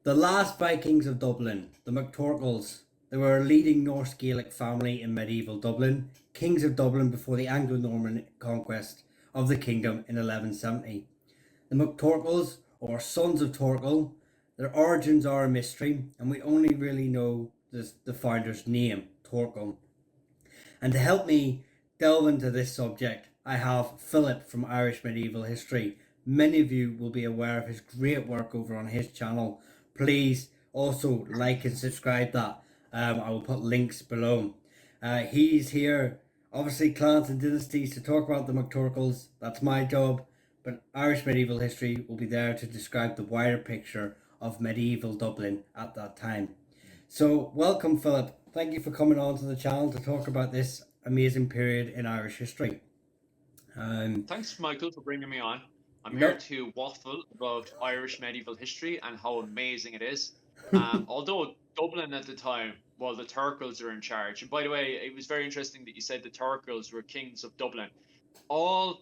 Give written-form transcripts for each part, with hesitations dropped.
The last Vikings of Dublin, the MacTorkels, they were a leading Norse Gaelic family in medieval Dublin, kings of Dublin before the Anglo-Norman conquest of the kingdom in 1170. The MacTorkels, or Sons of Torkel, their origins are a mystery, and we only really know the founder's name, Torkel. And to help me delve into this subject, I have Philip from Irish Medieval History. Many of you will be aware of his great work over on his channel. Please also like and subscribe that. I will put links below. He's here, obviously, Clans and Dynasties, to talk about the MacTorkels. That's my job. But Irish Medieval History will be there to describe the wider picture of medieval Dublin at that time. So, welcome, Philip. Thank you for coming on to the channel to talk about this amazing period in Irish history. Thanks, Michael, for bringing me on. I'm here No, to waffle about Irish medieval history and how amazing it is. Although Dublin at the time, well, the Turkles are in charge. And by the way, it was very interesting that you said the Turkles were kings of Dublin. All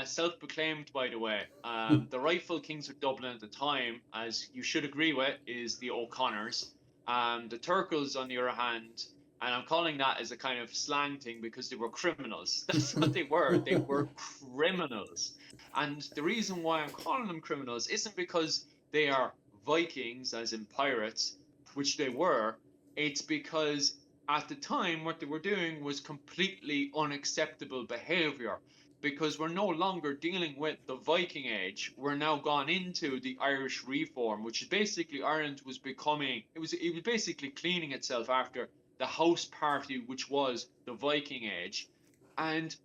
self-proclaimed, by the way. The rightful kings of Dublin at the time, as you should agree with, is the O'Connors. The Turkles, on the other hand, and I'm calling that as a kind of slang thing because they were criminals. That's what they were. They were criminals. And the reason why I'm calling them criminals isn't because they are Vikings, as in pirates, which they were. It's because at the time, what they were doing was completely unacceptable behavior, because we're no longer dealing with the Viking Age. We're now gone into the Irish Reform, which is basically Ireland was becoming, it was basically cleaning itself after the house party, which was the Viking Age. And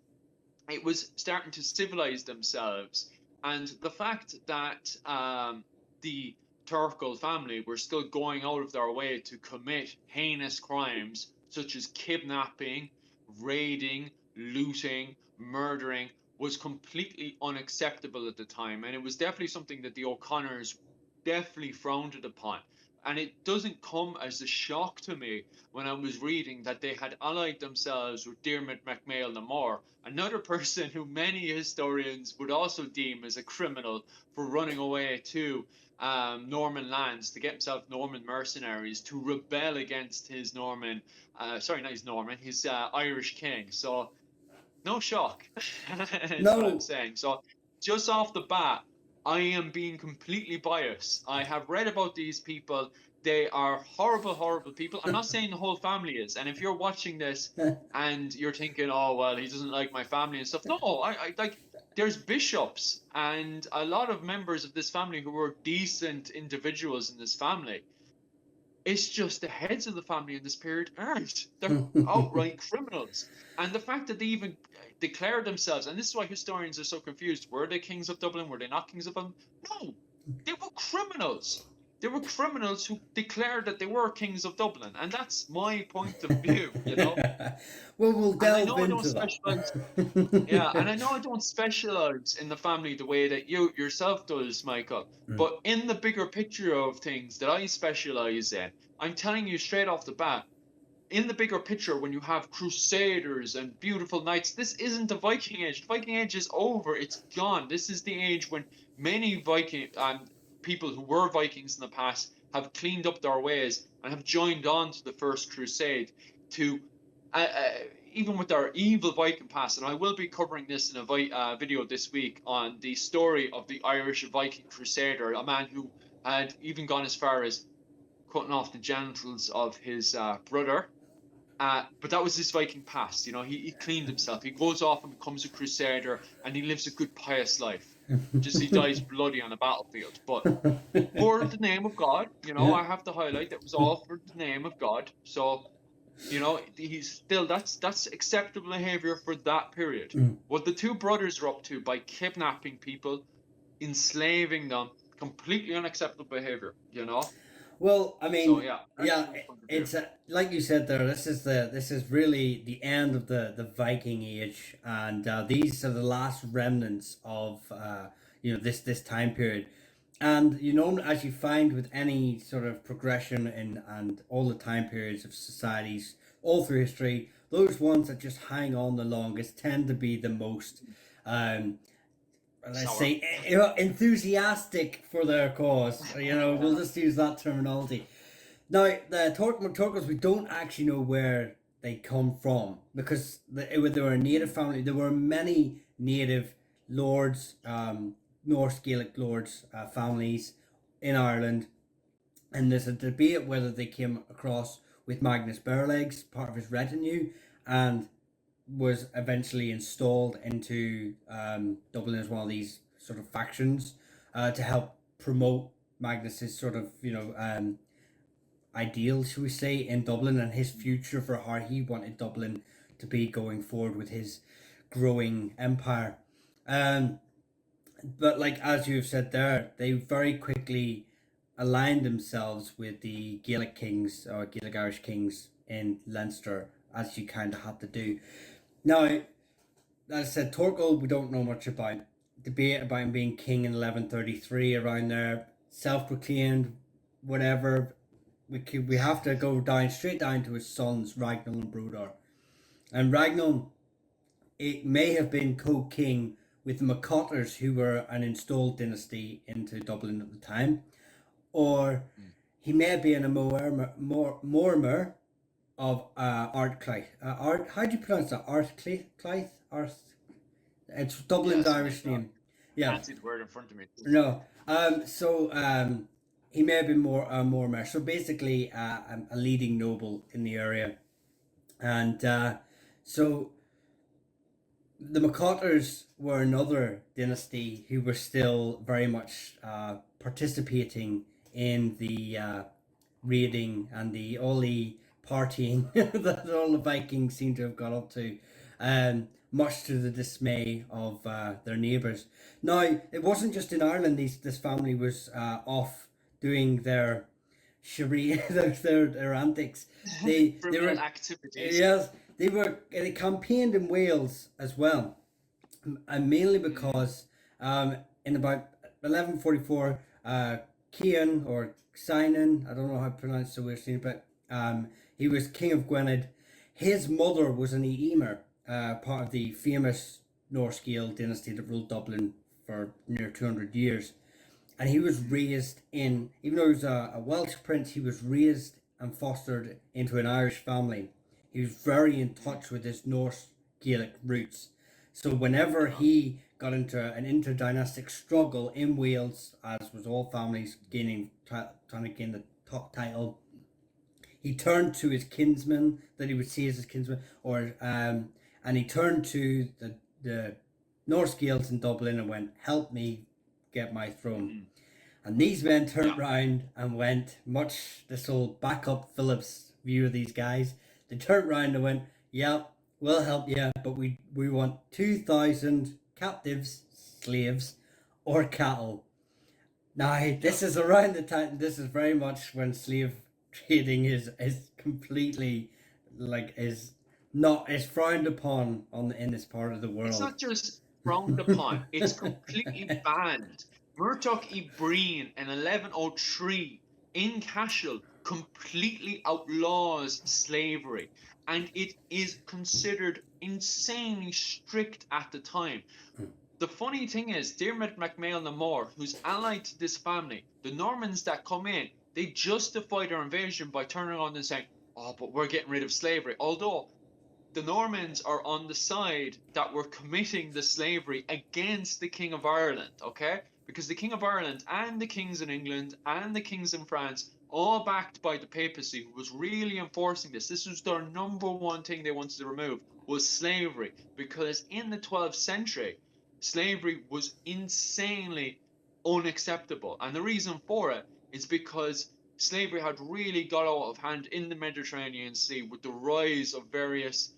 it was starting to civilize themselves. And the fact that the Turkle family were still going out of their way to commit heinous crimes such as kidnapping, raiding, looting, murdering was completely unacceptable at the time. And it was definitely something that the O'Connors definitely frowned upon. And it doesn't come as a shock to me when I was reading that they had allied themselves with Diarmid MacMail na Mór, another person who many historians would also deem as a criminal for running away to Norman lands to get himself Norman mercenaries to rebel against his Norman, sorry, not his Norman, his Irish king. So no shock is what I'm no. saying. So just off the bat, I am being completely biased. I have read about these people. They are horrible, horrible people. I'm not saying the whole family is. And if you're watching this and you're thinking, oh, well, he doesn't like my family and stuff. No, I like, there's bishops and a lot of members of this family who were decent individuals in this family. It's just the heads of the family in this period aren't. They're outright criminals. And the fact that they even declared themselves, and this is why historians are so confused, were they kings of Dublin? Were they not kings of Dublin? No, they were criminals. They were criminals who declared that they were kings of Dublin. And that's my point of view, you know? Well, we'll And I delve know I don't into specialize, yeah, and I know I don't specialize in the family the way that you yourself does, Michael. But in the bigger picture of things that I specialize in, I'm telling you straight off the bat, in the bigger picture, when you have crusaders and beautiful knights, this isn't the Viking Age. The Viking Age is over. It's gone. This is the age when many Viking people who were Vikings in the past have cleaned up their ways and have joined on to the First Crusade to even with our evil Viking past. And I will be covering this in a video this week on the story of the Irish Viking Crusader, a man who had even gone as far as cutting off the genitals of his brother. But that was his Viking past. You know, he cleaned himself. He goes off and becomes a crusader, and he lives a good, pious life. Just he dies bloody on the battlefield. But for the name of God, you know, Yeah. I have to highlight that was all for the name of God. So, you know, he's still that's acceptable behavior for that period. What the two brothers are up to by kidnapping people, enslaving them, completely unacceptable behavior. You know. Well, I So mean, yeah, that's yeah, my point of view. it's like you said there. This is really the end of the Viking Age, and these are the last remnants of this time period. And as you find with any sort of progression in and all the time periods of societies all through history, those ones that just hang on the longest tend to be the most um, let's Sour. say, enthusiastic for their cause. We'll Yeah. just use that terminology. Now, the Turkles, we don't actually know where they come from because they were a native family. There were many native lords, Norse Gaelic lords, families in Ireland, and there's a debate whether they came across with Magnus Berlegs, part of his retinue, and was eventually installed into Dublin as one of these sort of factions to help promote Magnus's sort of ideal, should we say, in Dublin and his future for how he wanted Dublin to be going forward with his growing empire. Um, but like as you've said there, they very quickly aligned themselves with the Gaelic kings or Gaelic Irish kings in Leinster, as you kind of had to do. Now, as I said, Torkel, we don't know much about. Debate about him being king in 1133, around there, self-proclaimed, whatever. We have to go down straight down to his sons Ragnar and Brodor. And Ragnar, it may have been co-king with the MacCotters, who were an installed dynasty into Dublin at the time, or he may have been a Mormer of Ardclythe. How do you pronounce that? Ardclythe? It's Yeah, Dublin's something Irish like that. name. Yeah. Can't see the word in front of me. No. He may have been more Mer. So basically, a leading noble in the area, and so the MacCotters were another dynasty who were still very much participating in the raiding and the all the partying that all the Vikings seem to have got up to, much to the dismay of their neighbours. Now, it wasn't just in Ireland. This family was off doing their charade, their antics. They Criminal were, activities. yes, they campaigned in Wales as well, and mainly Mm. because in about 1144, Cian or Sinan, I don't know how to pronounce the word, but he was king of Gwynedd. His mother was an Emer, part of the famous Norse Gael dynasty that ruled Dublin for near 200 years. And he was raised in, even though he was a Welsh prince, he was raised and fostered into an Irish family. He was very in touch with his Norse Gaelic roots. So whenever he got into an interdynastic struggle in Wales, as was all families trying to gain the top title, he turned to his kinsman that he would see as his kinsman, and he turned to the Norse Gaels in Dublin and went, "Help me get my throne." Mm. And these men turned Yeah. round and went, much this will back up Philip's view of these guys. They turned round and went, "Yeah, we'll help you, but we want 2,000 captives, slaves, or cattle." Now, Yeah. this is around the time, this is very much when slave trading is completely, like, is frowned upon in this part of the It's world. not just frowned upon, it's completely banned. Murtagh y Breen in 1103 in Cashel completely outlaws slavery, and it is considered insanely strict at the time. The funny thing is, Diarmid MacMail na Mór, who's allied to this family, the Normans that come in, they justify their invasion by turning on and saying, "Oh, but we're getting rid of slavery." Although the Normans are on the side that were committing the slavery against the King of Ireland, okay? Because the King of Ireland and the kings in England and the kings in France, all backed by the papacy, who was really enforcing this. This was their number one thing they wanted to remove, was slavery. Because in the 12th century, slavery was insanely unacceptable. And the reason for it is because slavery had really got out of hand in the Mediterranean Sea with the rise of various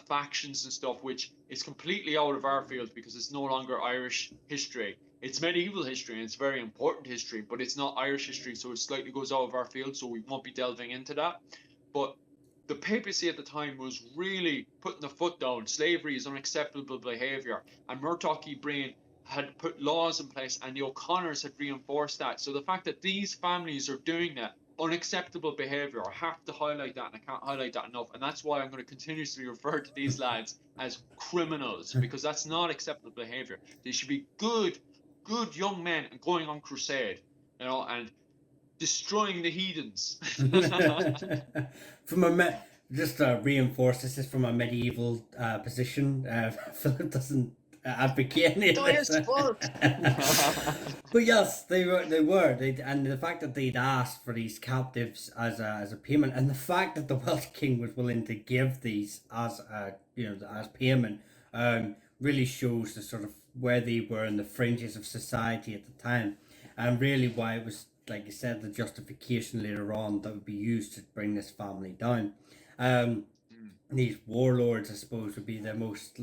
factions and stuff, which is completely out of our field because it's no longer Irish history. It's medieval history and it's very important history, but it's not Irish history, so it slightly goes out of our field, so we won't be delving into that. But the papacy at the time was really putting the foot down. Slavery is unacceptable behaviour, and Murtagh y Breen had put laws in place, and the O'Connors had reinforced that. So the fact that these families are doing that unacceptable behavior. I have to highlight that, and I can't highlight that enough. And that's why I'm going to continuously refer to these lads as criminals, because that's not acceptable behavior. They should be good young men and going on crusade, and destroying the heathens. From just to reinforce, this is from a medieval position. Philip doesn't advocate any of this. But yes, and the fact that they'd asked for these captives as a payment, and the fact that the Welsh king was willing to give these as payment, really shows the sort of where they were in the fringes of society at the time, and really why it was, like you said, the justification later on that would be used to bring this family down. Um, these warlords, I suppose, would be the most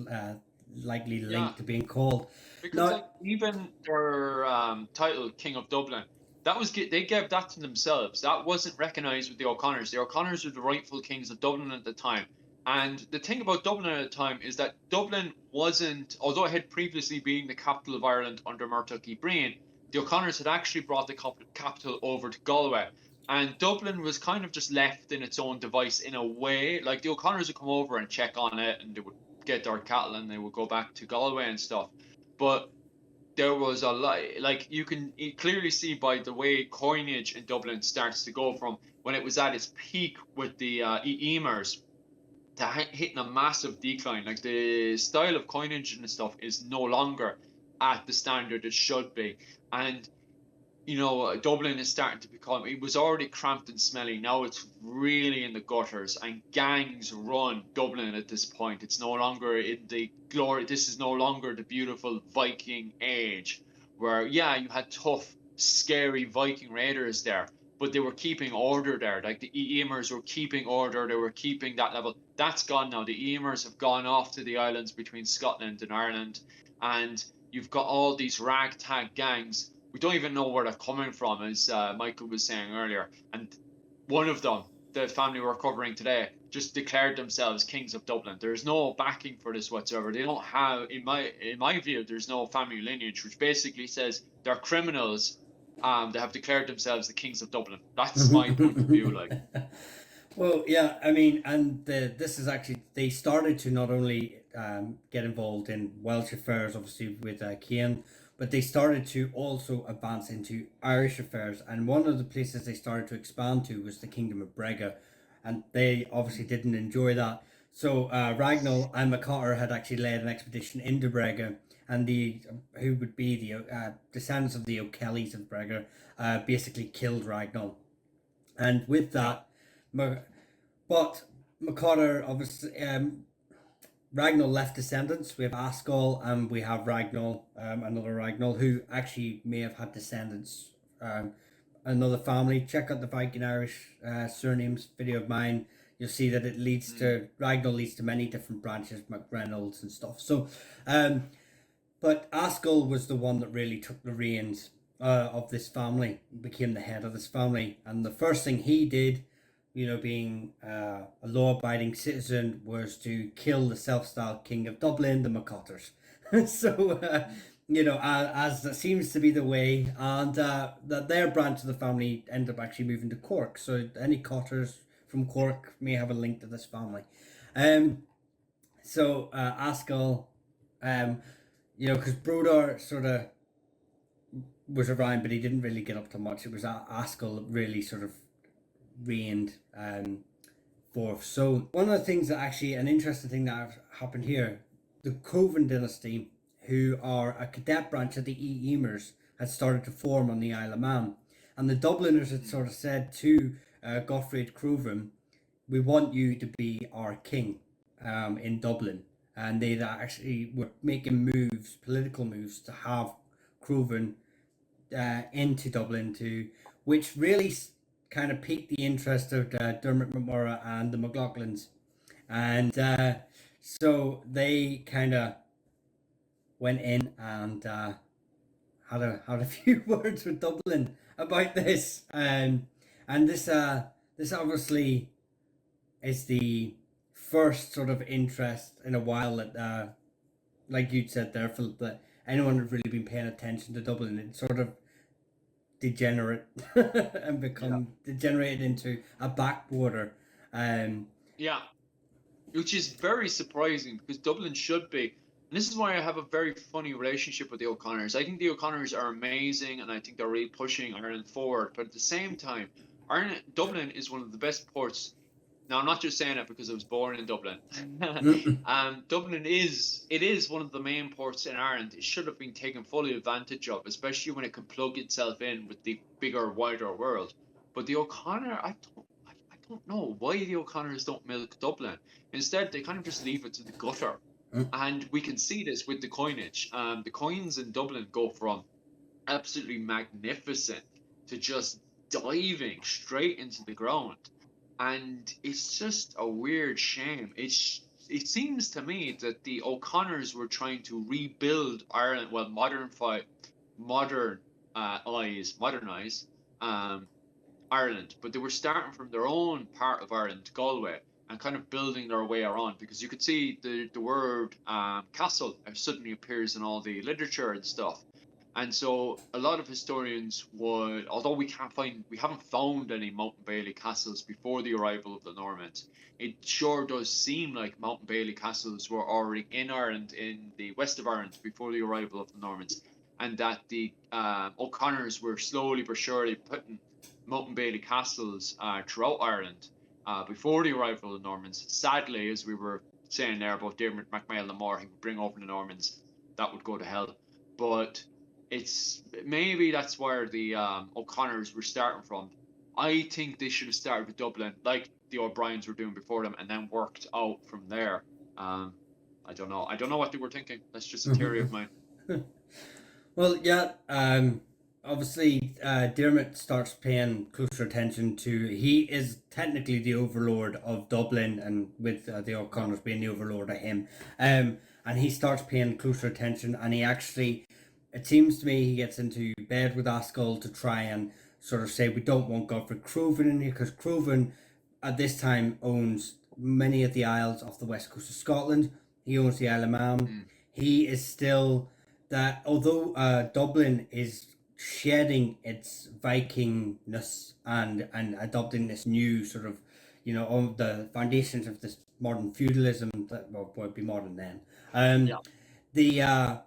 likely link Yeah. to being called. Because Now, like even their title, King of Dublin, they gave that to themselves. That wasn't recognised with the O'Connors. The O'Connors were the rightful kings of Dublin at the time. And the thing about Dublin at the time is that Dublin wasn't, although it had previously been the capital of Ireland under Murtagh Breen, the O'Connors had actually brought the capital over to Galway. And Dublin was kind of just left in its own device in a way. Like the O'Connors would come over and check on it, and they would get their cattle and they would go back to Galway and stuff. But there was a lot, like you can clearly see by the way coinage in Dublin starts to go from when it was at its peak with the Eamers to hitting a massive decline. Like the style of coinage and stuff is no longer at the standard it should be. And Dublin is starting to become, it was already cramped and smelly. Now it's really in the gutters, and gangs run Dublin at this point. It's no longer in the glory. This is no longer the beautiful Viking age where, yeah, you had tough, scary Viking raiders there, but they were keeping order there. Like the Eamers were keeping order. They were keeping that level. That's gone now. The Eamers have gone off to the islands between Scotland and Ireland, and you've got all these ragtag gangs. We don't even know where they're coming from, as Michael was saying earlier. And one of them, the family we're covering today, just declared themselves kings of Dublin. There's no backing for this whatsoever. They don't have, in my view, there's no family lineage, which basically says they're criminals. They have declared themselves the kings of Dublin. That's my point of view. Like, well, yeah, I mean, and this is actually, they started to not only get involved in Welsh affairs, obviously with Cian, but they started to also advance into Irish affairs. And one of the places they started to expand to was the Kingdom of Brega, and they obviously didn't enjoy that. So Ragnall and MacCotter had actually led an expedition into Brega, and the who would be the descendants of the O'Kellys of Brega basically killed Ragnall. And with that, but MacCotter obviously Ragnall left descendants. We have Ascol and we have Ragnall, another Ragnall, who actually may have had descendants. Another family. Check out the Viking Irish surnames video of mine. You'll see that it leads to Ragnall leads to many different branches, MacReynolds and stuff. So, but Ascol was the one that really took the reins of this family, became the head of this family, and the first thing he did, being a law-abiding citizen, was to kill the self-styled king of Dublin, the MacCotters. So, as that seems to be the way, and that their branch of the family ended up actually moving to Cork. So any Cotters from Cork may have a link to this family. So Ascol, because Brodor sort of was around, but he didn't really get up to much. It was Ascol that really sort of reigned forth. So one of the things that actually, an interesting thing that happened here, the Coven dynasty, who are a cadet branch of the Eamers, had started to form on the Isle of Man. And the Dubliners had sort of said to Gottfried Cruven, we want you to be our king in Dublin. And they actually were making moves, political moves, to have Cruven into Dublin, which really kind of piqued the interest of Dermot McMurrough and the McLaughlins. And so they kind of went in and had a few words with Dublin about this. And this obviously is the first sort of interest in a while that, like you'd said there, Philip, that anyone had really been paying attention to Dublin. It sort of degenerate and Yeah. become degenerated into a backwater. Um, Yeah. Which is very surprising because Dublin should be. And this is why I have a very funny relationship with the O'Connors. I think the O'Connors are amazing and I think they're really pushing Ireland forward. But at the same time, Dublin is one of the best ports. Now, I'm not just saying it because I was born in Dublin. Dublin is one of the main ports in Ireland. It should have been taken fully advantage of, especially when it can plug itself in with the bigger, wider world. But the O'Connor, I don't know why the O'Connors don't milk Dublin. Instead, they kind of just leave it to the gutter. And we can see this with the coinage. The coins in Dublin go from absolutely magnificent to just diving straight into the ground. And it's just a weird shame. It seems to me that the O'Connors were trying to rebuild Ireland, well, modern modernize Ireland, but they were starting from their own part of Ireland, Galway, and kind of building their way around because you could see the word castle suddenly appears in all the literature and stuff. And so a lot of historians would, although we haven't found any Mountain Bailey castles before the arrival of the Normans, it sure does seem like Mountain Bailey castles were already in Ireland, in the west of Ireland, before the arrival of the Normans, and that the O'Connors were slowly but surely putting Mountain Bailey castles throughout Ireland before the arrival of the Normans. Sadly, as we were saying there about Dermot MacMahon the Moor, he would bring over the Normans, that would go to hell. But it's maybe that's where the O'Connors were starting from. I think they should have started with Dublin, like the O'Briens were doing before them, and then worked out from there. I don't know. I don't know what they were thinking. That's just a theory of mine. well, yeah. Obviously, Dermot starts paying closer attention to. He is technically the overlord of Dublin, and with the O'Connors being the overlord of him. And he starts paying closer attention, and he actually, it seems to me, he gets into bed with Askell to try and sort of say we don't want Godfrey Craven in here because Craven at this time owns many of the isles off the west coast of Scotland. He owns the Isle of Man. He is still that, although Dublin is shedding its Vikingness and adopting this new sort of, on the foundations of this modern feudalism that would be modern then. Yeah.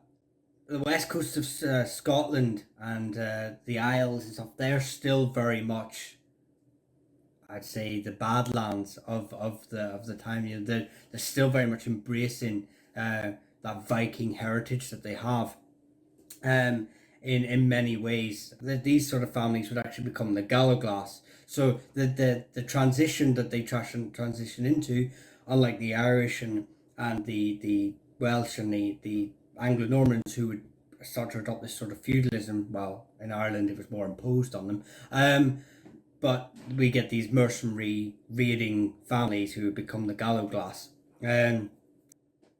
The west coast of Scotland and the Isles and stuff, they're still very much, I'd say, the badlands of the time. They're still very much embracing that Viking heritage that they have. In many ways, these sort of families would actually become the Galloglass. So the transition that they transition into, unlike the Irish and the Welsh and the Anglo-Normans who would start to adopt this sort of feudalism, well, in Ireland it was more imposed on them. But we get these mercenary raiding families who become the Galloglass.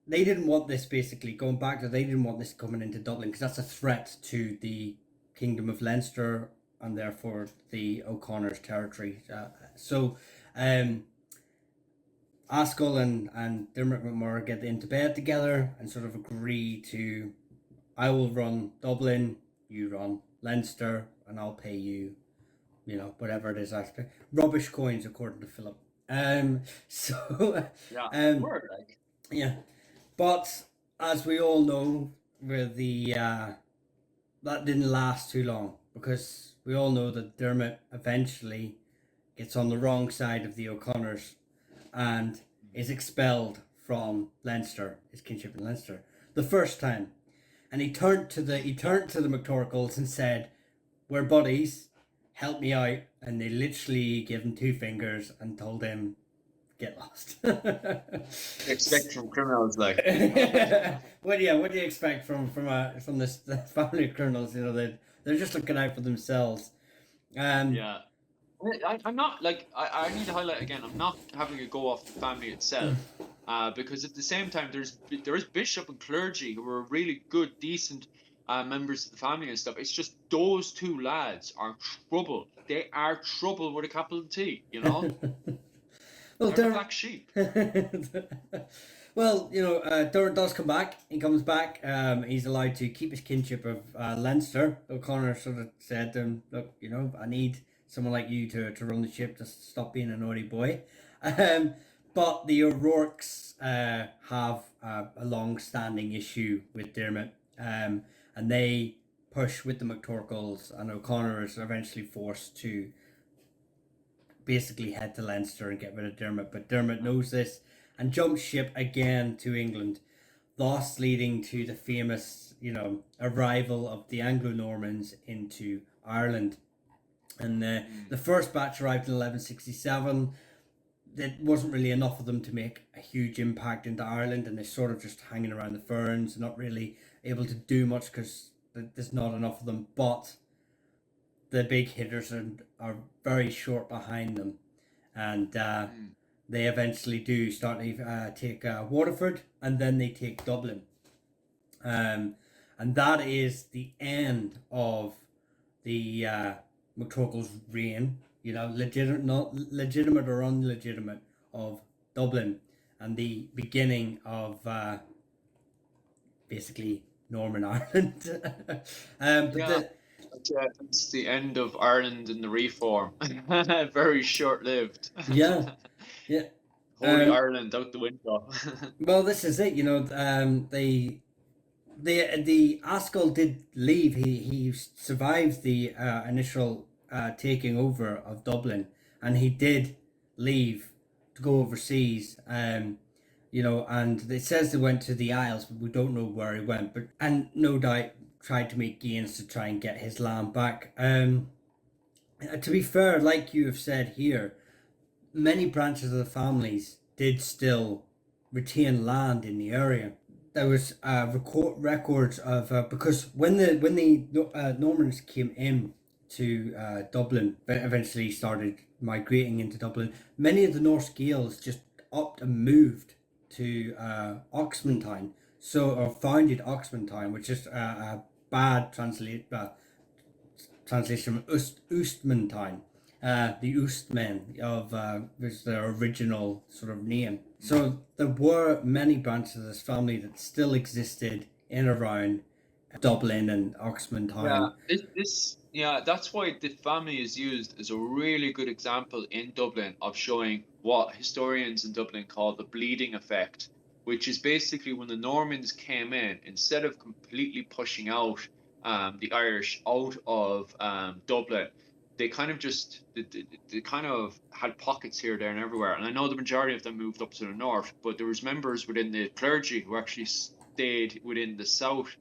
They didn't want this, basically going back to, they didn't want this coming into Dublin because that's a threat to the Kingdom of Leinster and therefore the O'Connor's territory. So Askell and Dermot McMurray get into bed together and sort of agree to, I will run Dublin, you run Leinster, and I'll pay you, whatever it is. Rubbish coins, according to Philip. So Yeah. Word, like. yeah. But as we all know, with the that didn't last too long because we all know that Dermot eventually gets on the wrong side of the O'Connors and is expelled from Leinster, his kinship in Leinster, the first time, and he turned to the McTorkles and said, "We're buddies, help me out," and they literally gave him two fingers and told him, "Get lost." Expect from criminals, like. What do you expect from this the family of criminals? They're just looking out for themselves. Yeah. I'm not like I need to highlight again. I'm not having a go off the family itself, because at the same time there is bishop and clergy who are really good, decent members of the family and stuff. It's just those two lads are trouble. They are trouble with a capital T. Well, They're the black sheep. Well, Dermot does come back. He comes back. He's allowed to keep his kinship of Leinster. O'Connor sort of said to him, "Look, I need someone like you to run the ship. Just stop being a naughty boy." Um, but the O'Rourke's have a long-standing issue with Dermot, and they push with the McTorkles, and O'Connor is eventually forced to basically head to Leinster and get rid of Dermot. But Dermot knows this and jumps ship again to England, thus leading to the famous, arrival of the Anglo-Normans into Ireland. And the first batch arrived in 1167. There wasn't really enough of them to make a huge impact into Ireland, and they're sort of just hanging around the ferns, not really able to do much because there's not enough of them. But the big hitters are very short behind them, and they eventually do start to take Waterford, and then they take Dublin, and that is the end of the McTorkle's reign. Not legitimate or unlegitimate, of Dublin, and the beginning of basically Northern Ireland. But Yeah. It's the end of Ireland and the reform. Very short-lived. yeah, yeah. Holy Ireland out the window. Well, this is it. The Askell did leave. He survived the initial taking over of Dublin, and he did leave to go overseas. And it says they went to the Isles, but we don't know where he went. But and no doubt tried to make gains to try and get his land back. To be fair, like you have said here, many branches of the families did still retain land in the area. There was records of because when the Normans came in to Dublin, but eventually started migrating into Dublin, many of the Norse Gaels just upped and moved to Oxmantown, or founded Oxmantown, which is a bad translation from Ustmantown. The Ustmen of was their original sort of name. So there were many branches of this family that still existed in around Dublin and Oxmantown. That's why the family is used as a really good example in Dublin of showing what historians in Dublin call the bleeding effect, which is basically when the Normans came in, instead of completely pushing out the Irish out of Dublin, they kind of just they kind of had pockets here, there, and everywhere. And I know the majority of them moved up to the north, but there was members within the clergy who actually stayed within the south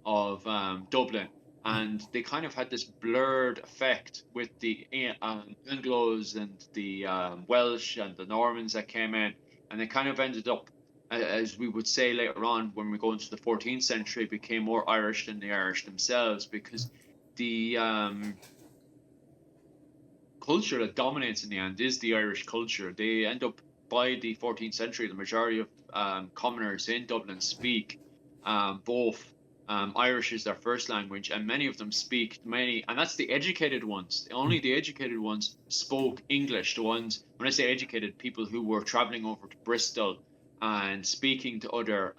of Dublin, and they kind of had this blurred effect with the Anglos and the Welsh and the Normans that came in, and they kind of ended up, as we would say later on when we go into the 14th century, became more Irish than the Irish themselves, because the culture that dominates in the end is the Irish culture. They end up, by the 14th century, the majority of commoners in Dublin speak both Irish is their first language, and many of them speak and that's the educated ones. Only the educated ones spoke English. The ones, when I say educated, people who were traveling over to Bristol and speaking to other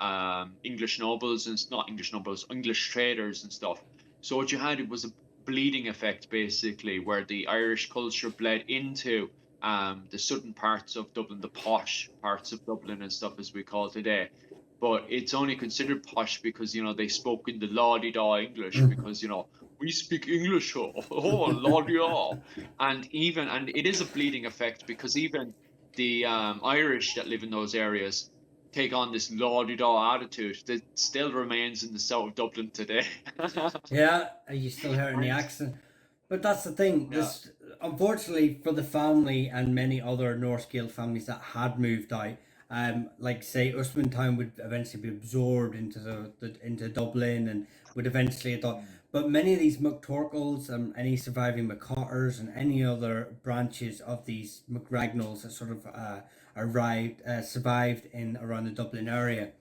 English nobles, and not English nobles, English traders and stuff. So what you had was a bleeding effect, basically, where the Irish culture bled into the southern parts of Dublin, the posh parts of Dublin and stuff, as we call today. But it's only considered posh because they spoke in the la-di-da English, because we speak English, oh la-di-da, and it is a bleeding effect, because even the Irish that live in those areas take on this la-di-da attitude that still remains in the south of Dublin today. Yeah, you still hearing the accent. But that's the thing. Yeah. This, unfortunately, for the family and many other Norse Gael families that had moved out, like say Usmantown would eventually be absorbed into into Dublin and would eventually adopt. But many of these McTorkles, any surviving McCotters, and any other branches of these McRagnals that sort of survived in around the Dublin area,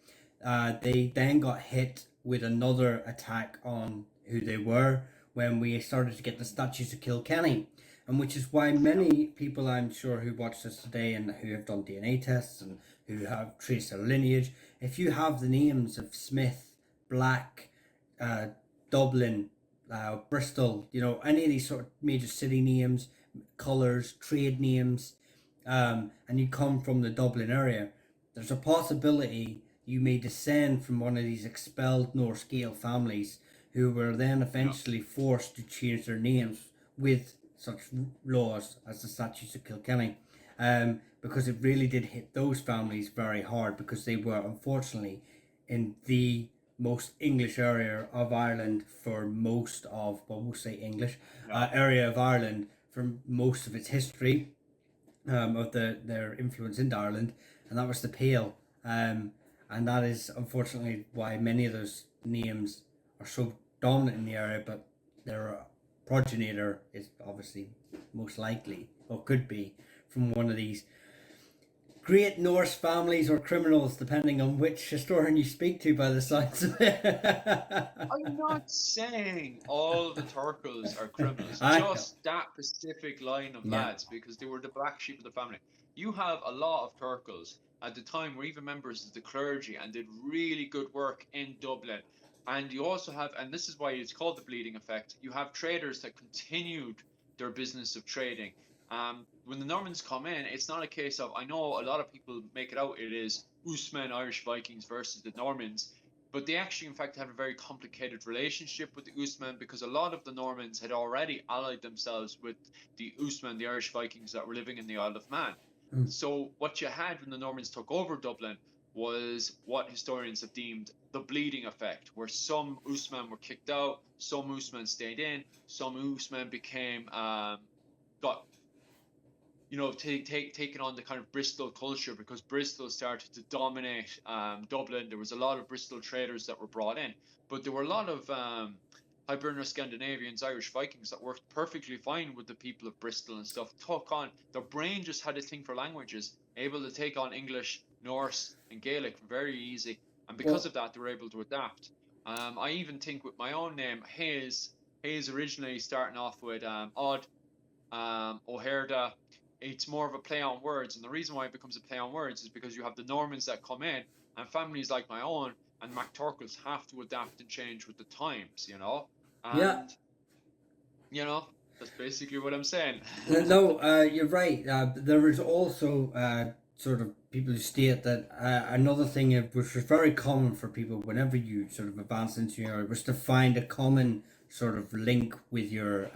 they then got hit with another attack on who they were when we started to get the statues of Kilkenny, and which is why many people, I'm sure, who watch this today and who have done DNA tests and who have traced their lineage. If you have the names of Smith, Black, uh, Dublin, Bristol, any of these sort of major city names, colours, trade names, and you come from the Dublin area, there's a possibility you may descend from one of these expelled Norse Gael families who were then Yeah. eventually forced to change their names with such laws as the Statutes of Kilkenny. Because it really did hit those families very hard because they were unfortunately in the most English area of Ireland for most of, well, we'll say English, Yeah. area of Ireland for most of its history, of their influence into Ireland, and that was the Pale. And that is unfortunately why many of those names are so dominant in the area, but their progenitor is obviously most likely, or could be, from one of these great Norse families or criminals, depending on which historian you speak to, by the signs of it. I'm not saying all the Turkles are criminals, I know. just that specific line of Yeah. lads, because they were the black sheep of the family. You have a lot of Turkles at the time were even members of the clergy and did really good work in Dublin. And you also have, and this is why it's called the bleeding effect, you have traders that continued their business of trading. When the Normans come in, it's not a case of, I know a lot of people make it out it is Usman Irish Vikings versus the Normans, but they actually, in fact, had a very complicated relationship with the Usman because a lot of the Normans had already allied themselves with the Usman, the Irish Vikings that were living in the Isle of Man. Mm. So what you had when the Normans took over Dublin was what historians have deemed the bleeding effect, where some Usman were kicked out, some Usman stayed in, some Usman became got taking on the kind of Bristol culture because Bristol started to dominate Dublin. There was a lot of Bristol traders that were brought in, but there were a lot of Hiberno Scandinavians, Irish Vikings that worked perfectly fine with the people of Bristol and stuff. Took on their brain, just had a thing for languages, able to take on English, Norse, and Gaelic very easy, and because Well, of that, they were able to adapt. I even think with my own name, Hayes originally starting off with Odd, O'Herda, it's more of a play on words. And the reason why it becomes a play on words is because you have the Normans that come in, and families like my own and MacTurkles have to adapt and change with the times. yeah. And, that's basically what I'm saying. No, you're right. There is also sort of people who state that another thing which was very common for people whenever you sort of advance into your area was to find a common sort of link with your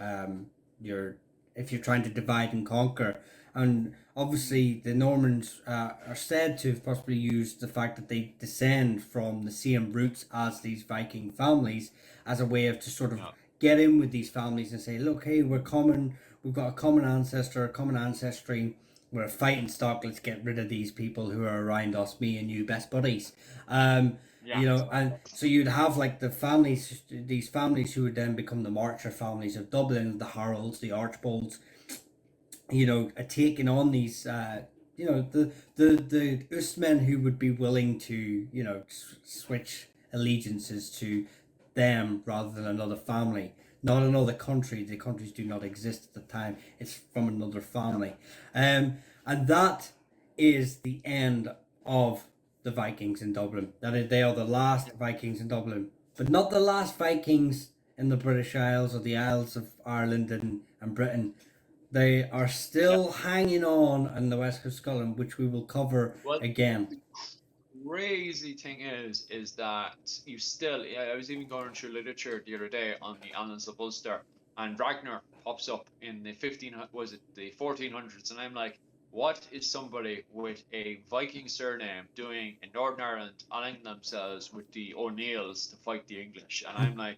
if you're trying to divide and conquer. And obviously, the Normans are said to have possibly used the fact that they descend from the same roots as these Viking families as a way of to sort of Yeah. get in with these families and say, look, hey, we're common, we've got a common ancestor, a common ancestry, we're a fighting stock, let's get rid of these people who are around us, me and you, best buddies. Yeah. And so you'd have like these families who would then become the Marcher families of Dublin, the Harolds, the Archbolds, taking on these, the Usmen who would be willing to, switch allegiances to them rather than another family, not another country. The countries do not exist at the time. It's from another family, and that is the end of the Vikings in Dublin. That is, they are the last Vikings in Dublin, but not the last Vikings in the British Isles or the Isles of Ireland and Britain. They are Yeah. still hanging on in the west coast of Scotland, which we will cover Well, again. the crazy thing is that you still, yeah, I was even going through literature the other day on the Annals of Ulster, and Ragnar pops up in the 1400s, and I'm like, what is somebody with a Viking surname doing in Northern Ireland, allying themselves with the O'Neills to fight the English? And I'm like,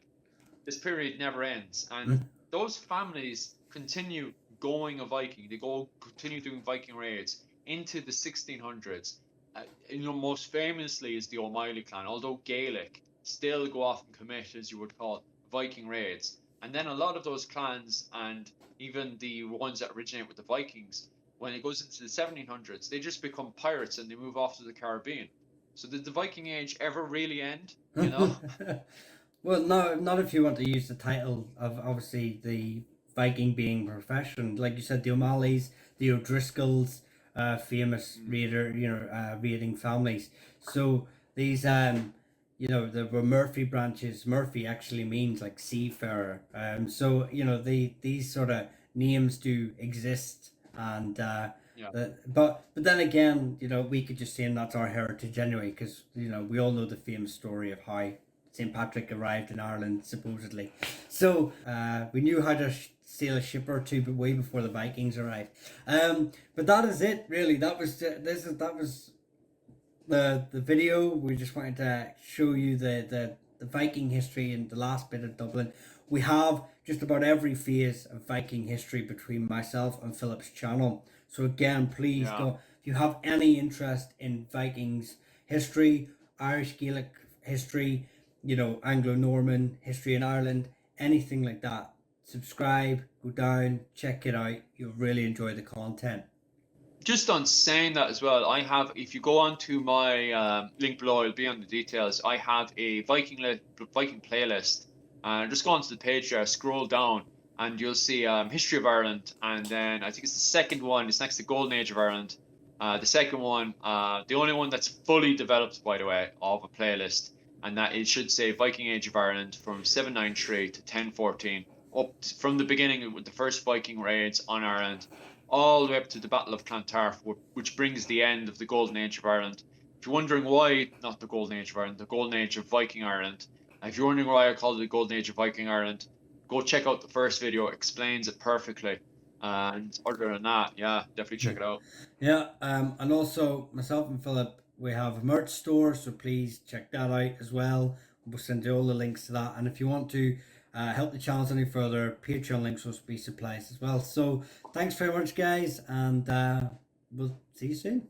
this period never ends, and those families continue going a Viking. They continue doing Viking raids into the 1600s. Most famously is the O'Malley clan, although Gaelic, still go off and commit, as you would call, Viking raids. And then a lot of those clans, and even the ones that originate with the Vikings, when it goes into the 1700s, they just become pirates and they move off to the Caribbean. So did the Viking Age ever really end? You know? Well, no, not if you want to use the title of obviously the Viking being profession. Like you said, the O'Malleys, the O'Driscolls, famous Mm. raider, raiding families. So these there were Murphy branches. Murphy actually means like seafarer. So these sort of names do exist, and Yeah. but then again, we could just say that's our heritage anyway, because we all know the famous story of how St. Patrick arrived in Ireland supposedly. So we knew how to sail a ship or two, but way before the Vikings arrived. But that is it, really. That was the video. We just wanted to show you the Viking history and the last bit of Dublin. We have just about every phase of Viking history between myself and Philip's channel. So again, please Yeah. go if you have any interest in Vikings history, Irish Gaelic history, Anglo-Norman history in Ireland, anything like that. Subscribe, go down, check it out. You'll really enjoy the content. Just on saying that as well, I have, if you go on to my link below, it'll be on the details. I have a Viking playlist. Just go onto the page there, scroll down, and you'll see History of Ireland. And then I think it's the second one, it's next to Golden Age of Ireland. The second one, the only one that's fully developed, by the way, of a playlist, and that it should say Viking Age of Ireland from 793 to 1014, up from the beginning with the first Viking raids on Ireland all the way up to the Battle of Clontarf, which brings the end of the Golden Age of Ireland. If you're wondering why, not the Golden Age of Ireland, the Golden Age of Viking Ireland, if you're wondering why I called it the Golden Age of Viking Ireland, go check out the first video. It explains it perfectly. And other than that, yeah, definitely check it out. Yeah, and also myself and Philip, we have a merch store, so please check that out as well. We'll send you all the links to that. And if you want to help the channel any further, Patreon links will be supplied as well. So thanks very much, guys, and we'll see you soon.